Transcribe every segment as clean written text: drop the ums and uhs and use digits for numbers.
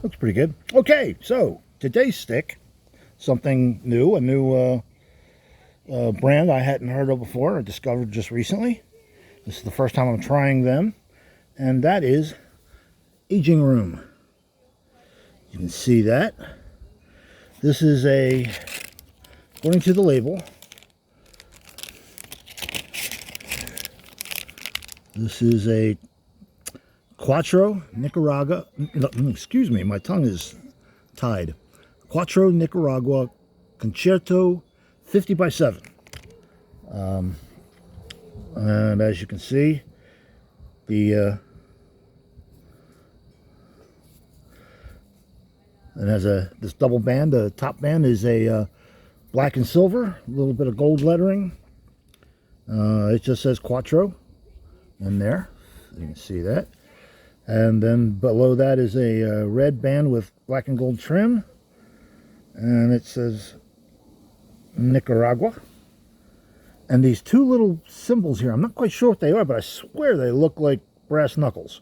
Looks pretty good. Okay, so today's stick, something new, a new brand I hadn't heard of before, I discovered just recently. This is the first time I'm trying them, and that is Aging Room. You can see that. This is according to the label, this is a Quatro Nicaragua, excuse me, my tongue is tied. Quatro Nicaragua Concerto 50 by 7. And as you can see, it has this double band. The top band is a black and silver, a little bit of gold lettering. It just says Quatro in there. You can see that. And then below that is a red band with black and gold trim. And it says Nicaragua. And these two little symbols here, I'm not quite sure what they are, but I swear they look like brass knuckles.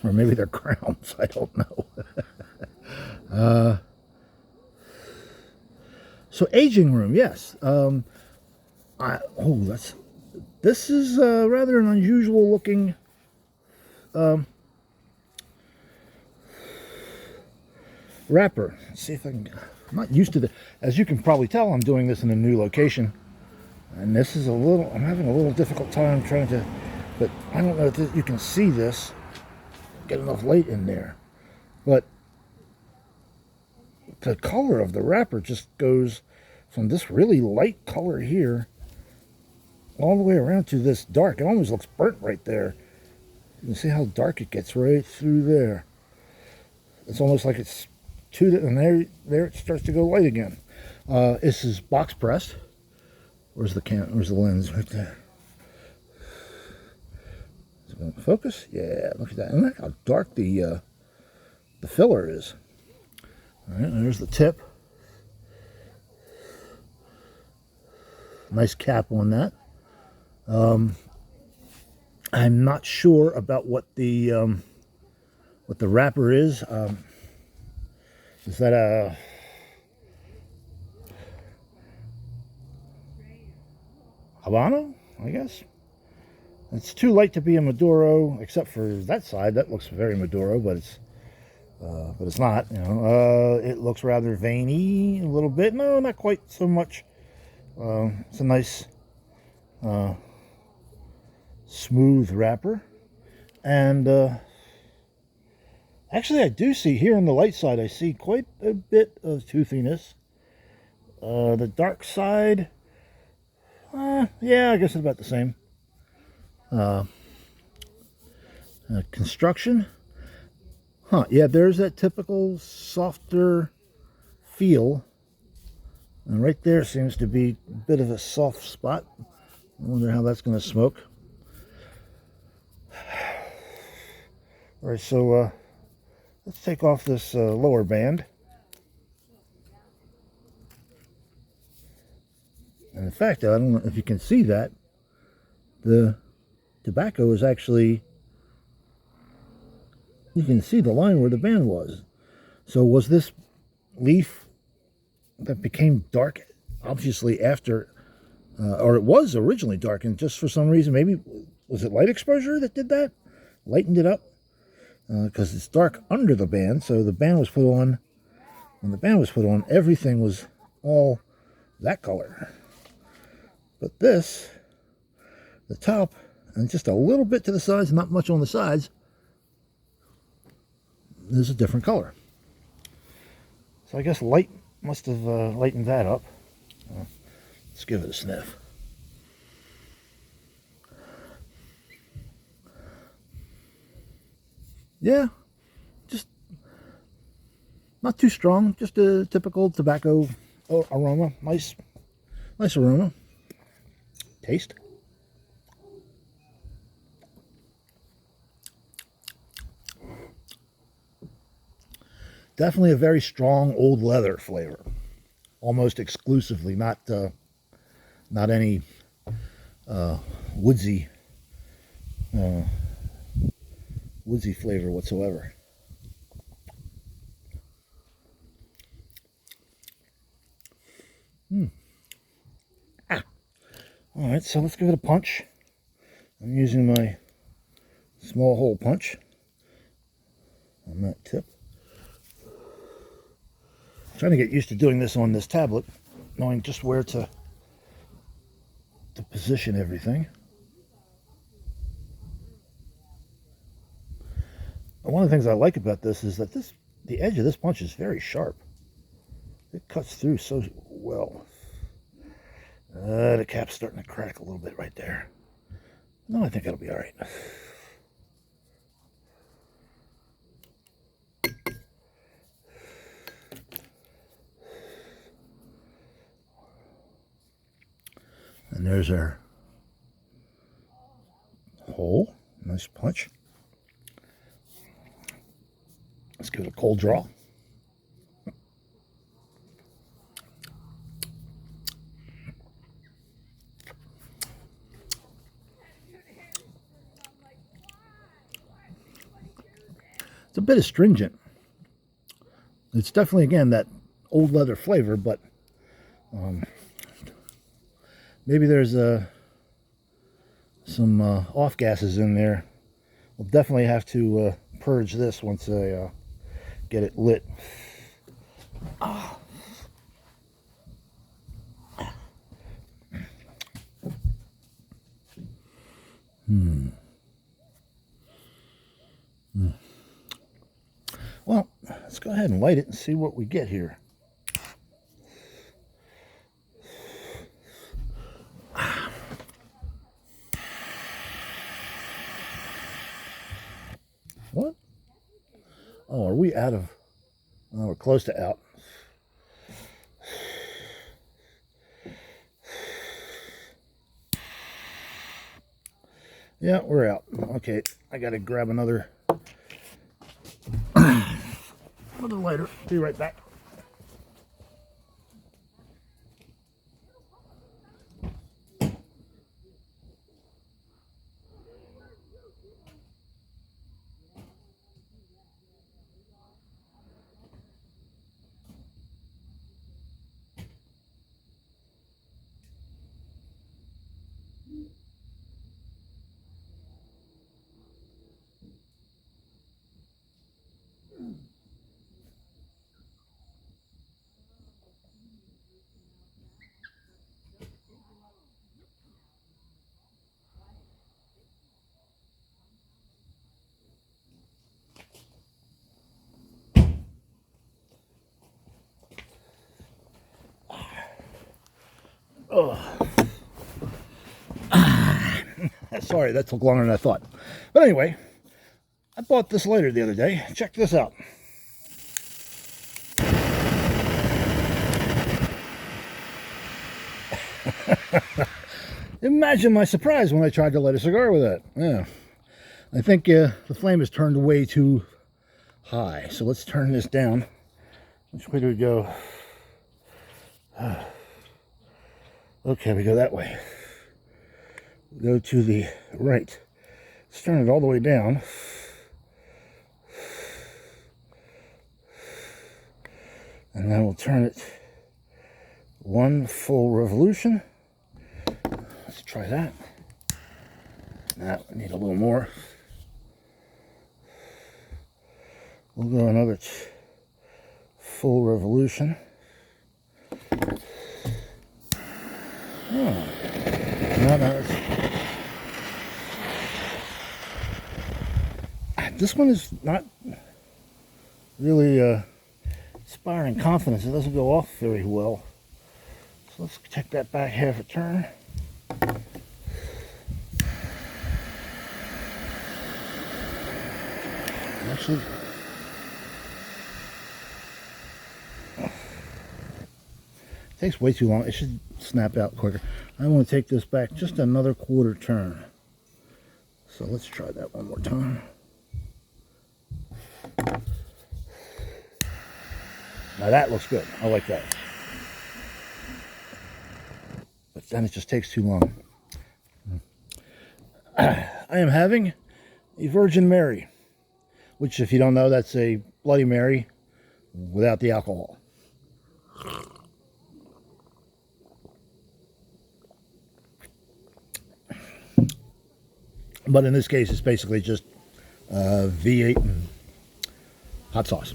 Or maybe they're crowns, I don't know. So Aging Room, yes. This is rather an unusual looking wrapper. Let's see if I can. I'm not used to the. As you can probably tell, I'm doing this in a new location, and this is I'm having a little difficult time trying to. But I don't know if you can see this. Get enough light in there, but the color of the wrapper just goes from this really light color here all the way around to this dark. It almost looks burnt right there. You can see how dark it gets right through there. It's almost like it's and there it starts to go light again. This is box pressed. Where's the lens? Right there. Is it going to focus? Yeah, look at that. And look how dark the filler is. All right, there's the tip. Nice cap on that. I'm not sure about what the wrapper is. Is that a Habano? I guess it's too light to be a Maduro, except for that side. That looks very Maduro, but it's not. You know, it looks rather veiny a little bit. No, not quite so much. It's a nice smooth wrapper, and actually I do see here on the light side, I see quite a bit of toothiness. The dark side, yeah, I guess it's about the same. Construction, yeah, there's that typical softer feel, and right there seems to be a bit of a soft spot. I wonder how that's going to smoke. All right, so let's take off this lower band. And in fact, I don't know if you can see that. The tobacco is actually, you can see the line where the band was. So was this leaf that became dark, obviously after, or it was originally dark, and just for some reason, maybe, was it light exposure that did that? Lightened it up? Because it's dark under the band, so the band was put on, when the band was put on, everything was all that color. But this, the top, and just a little bit to the sides, not much on the sides, is a different color. So I guess light must have lightened that up. Let's give it a sniff. Yeah, just not too strong, just a typical tobacco aroma. Nice aroma. Taste. Definitely a very strong old leather flavor, almost exclusively, not any woodsy flavor whatsoever. Alright, so let's give it a punch. I'm using my small hole punch on that tip. I'm trying to get used to doing this on this tablet, knowing just where to position everything. And one of the things I like about this is that the edge of this punch is very sharp. It cuts through so well. The cap's starting to crack a little bit right there. No, I think it'll be all right. And there's our hole. Nice punch. Let's give it a cold draw. It's a bit astringent. It's definitely, again, that old leather flavor, but maybe there's some off gases in there. We'll definitely have to purge this once I get it lit. Well, let's go ahead and light it and see what we get here. What? Oh, are we out of... Oh, we're close to out. Yeah, we're out. Okay, I gotta grab another lighter. Be right back. Oh. Sorry, that took longer than I thought. But anyway, I bought this lighter the other day. Check this out. Imagine my surprise when I tried to light a cigar with that. Yeah, I think the flame is turned way too high. So let's turn this down. Which way do we go? Okay, we go that way. We go to the right. Let's turn it all the way down. And then we'll turn it one full revolution. Let's try that. Now, we need a little more. We'll go another full revolution. Oh. No, this one is not really inspiring confidence. It doesn't go off very well. So let's take that back half a turn. Actually, it takes way too long. It should snap out quicker. I want to take this back just another quarter turn. So let's try that one more time. Now that looks good. I like that. But then it just takes too long. I am having a Virgin Mary, which, if you don't know, that's a Bloody Mary without the alcohol. But in this case, it's basically just V8 and hot sauce.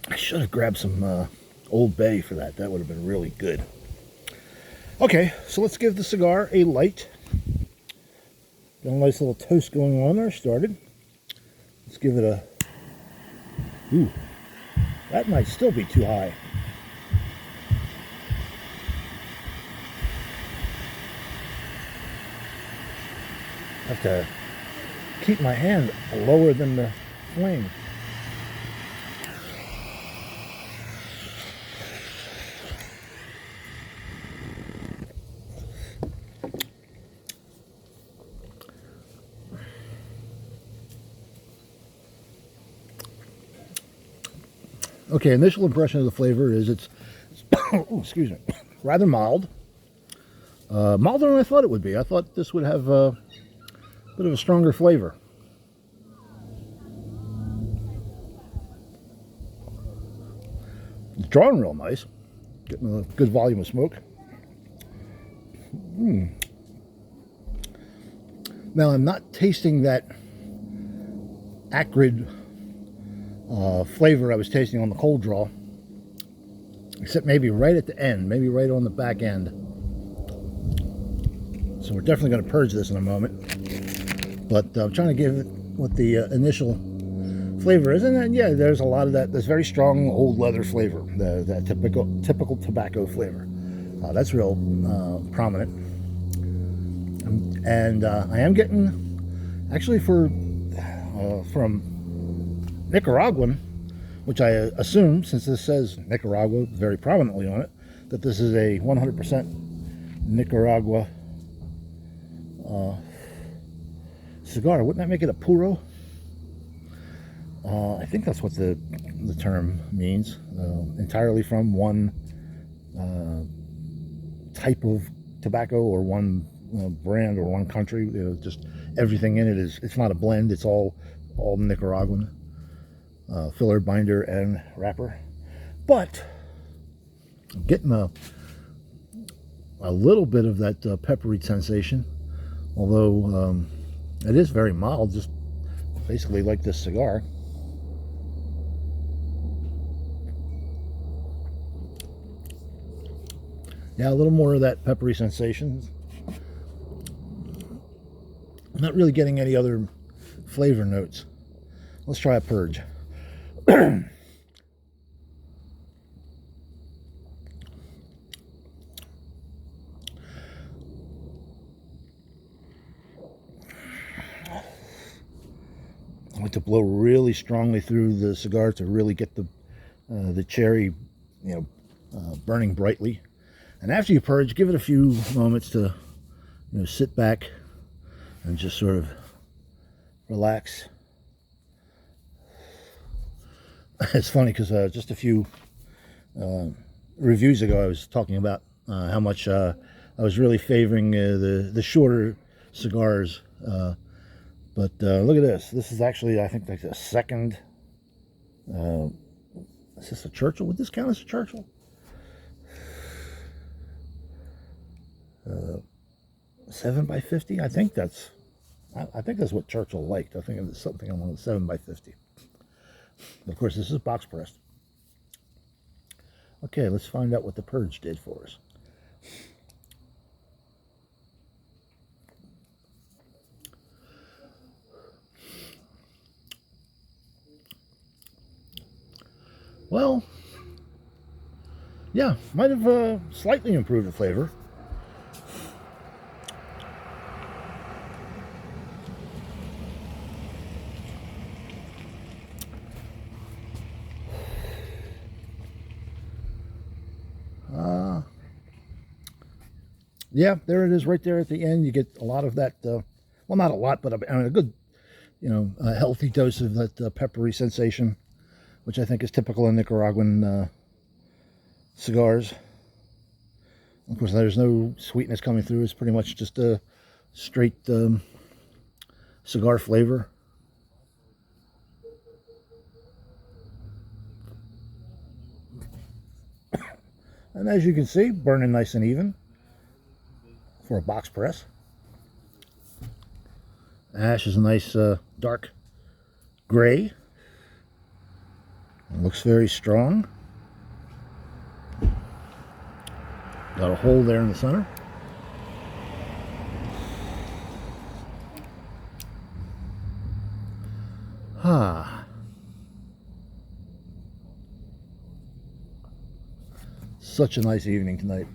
I should have grabbed some Old Bay for that. That would have been really good. Okay, so let's give the cigar a light. Got a nice little toast going on there. Started. Let's give it a... Ooh, that might still be too high. I have to keep my hand lower than the flame. Okay, initial impression of the flavor is it's excuse me, rather mild. Milder than I thought it would be. I thought this would have a bit of a stronger flavor. It's drawing real nice. Getting a good volume of smoke. Now I'm not tasting that acrid flavor I was tasting on the cold draw, except maybe right at the end, maybe right on the back end. So we're definitely going to purge this in a moment, but I'm trying to give it what the initial flavor is. And then, yeah, there's a lot of that. There's very strong old leather flavor, that typical tobacco flavor. That's real prominent. And I am getting, actually, from Nicaraguan, which I assume, since this says Nicaragua very prominently on it, that this is a 100% Nicaragua cigar. Wouldn't that make it a puro? I think that's what the term means. Entirely from one type of tobacco or one brand or one country. Just everything in it it's not a blend. It's all Nicaraguan. Filler, binder, and wrapper. But I'm getting a little bit of that peppery sensation, although it is very mild, just basically like this cigar. Yeah, a little more of that peppery sensation. I'm not really getting any other flavor notes. Let's try a purge. I like to blow really strongly through the cigar to really get the cherry, burning brightly. And after you purge, give it a few moments to, sit back and just sort of relax. It's funny because just a few reviews ago, I was talking about how much I was really favoring the shorter cigars. But look at this. This is actually, I think, like the second. Is this a Churchill? Would this count as a Churchill? 7x50. I think that's what Churchill liked. I think it's something along the 7x50. Of course, this is box pressed. Okay, let's find out what the purge did for us. Well, yeah, might have slightly improved the flavor. Yeah, there it is right there at the end. You get a lot of that, well, not a lot, but a good, a healthy dose of that peppery sensation, which I think is typical in Nicaraguan cigars. Of course, there's no sweetness coming through. It's pretty much just a straight cigar flavor. And as you can see, burning nice and even for a box press. Ash is a nice dark gray. It looks very strong. Got a hole there in the center. Such a nice evening tonight.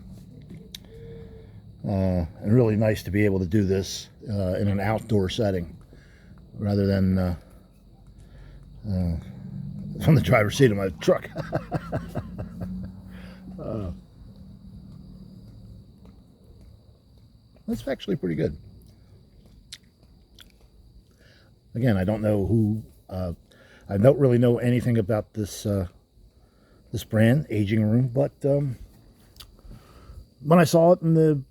And really nice to be able to do this in an outdoor setting rather than from the driver's seat of my truck. That's actually pretty good. Again, I don't know who, I don't really know anything about this this brand, Aging Room, but when I saw it in the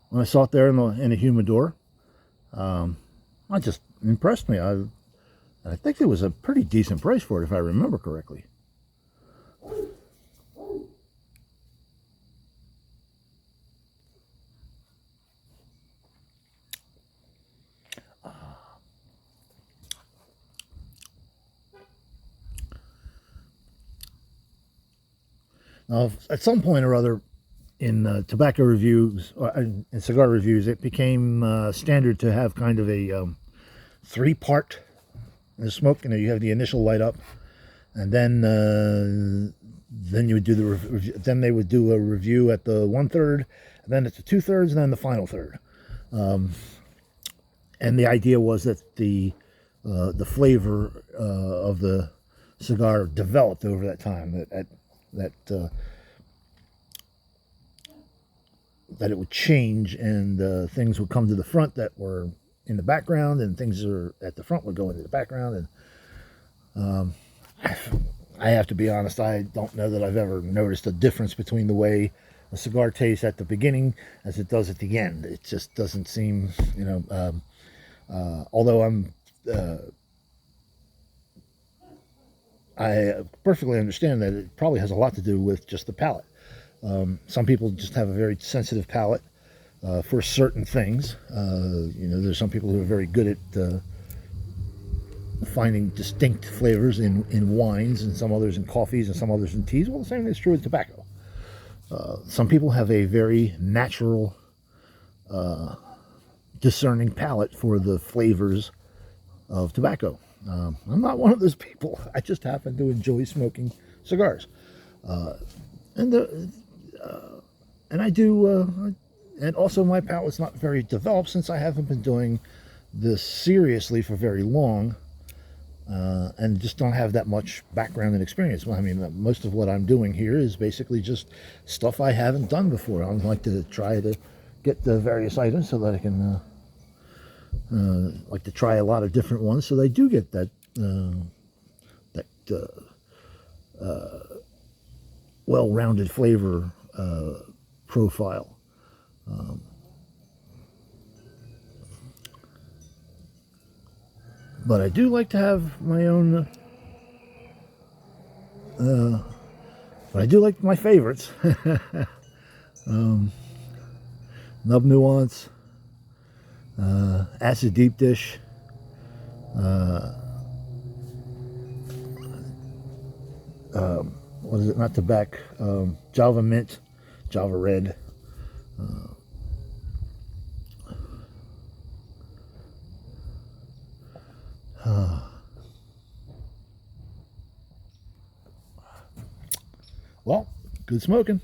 when I saw it there in a humidor, it just impressed me. I think it was a pretty decent price for it, if I remember correctly. Now, at some point or other in tobacco reviews, or in cigar reviews, it became standard to have kind of a three-part smoke. You know, you have the initial light up, and then you would do the then they would do a review at the 1/3, and then at the 2/3, and then the final third. And the idea was that the flavor of the cigar developed over that time. That it would change, and things would come to the front that were in the background, and things are at the front would go into the background. And I have to be honest, I don't know that I've ever noticed a difference between the way a cigar tastes at the beginning as it does at the end. It just doesn't seem, you know, although I perfectly understand that it probably has a lot to do with just the palate. Some people just have a very sensitive palate for certain things. You know, there's some people who are very good at finding distinct flavors in wines, and some others in coffees, and some others in teas. Well, the same is true with tobacco. Some people have a very natural, discerning palate for the flavors of tobacco. I'm not one of those people. I just happen to enjoy smoking cigars. And I do, and also my palate's not very developed since I haven't been doing this seriously for very long, and just don't have that much background and experience. Well, I mean, most of what I'm doing here is basically just stuff I haven't done before. I like to try to get the various items so that I can, like to try a lot of different ones, so they do get that, well-rounded flavor profile. But I do like to have my own, but I do like my favorites. Nub Nuance, Acid Deep Dish, what is it, not tobacco, Java Mint, Java Red, well, good smoking.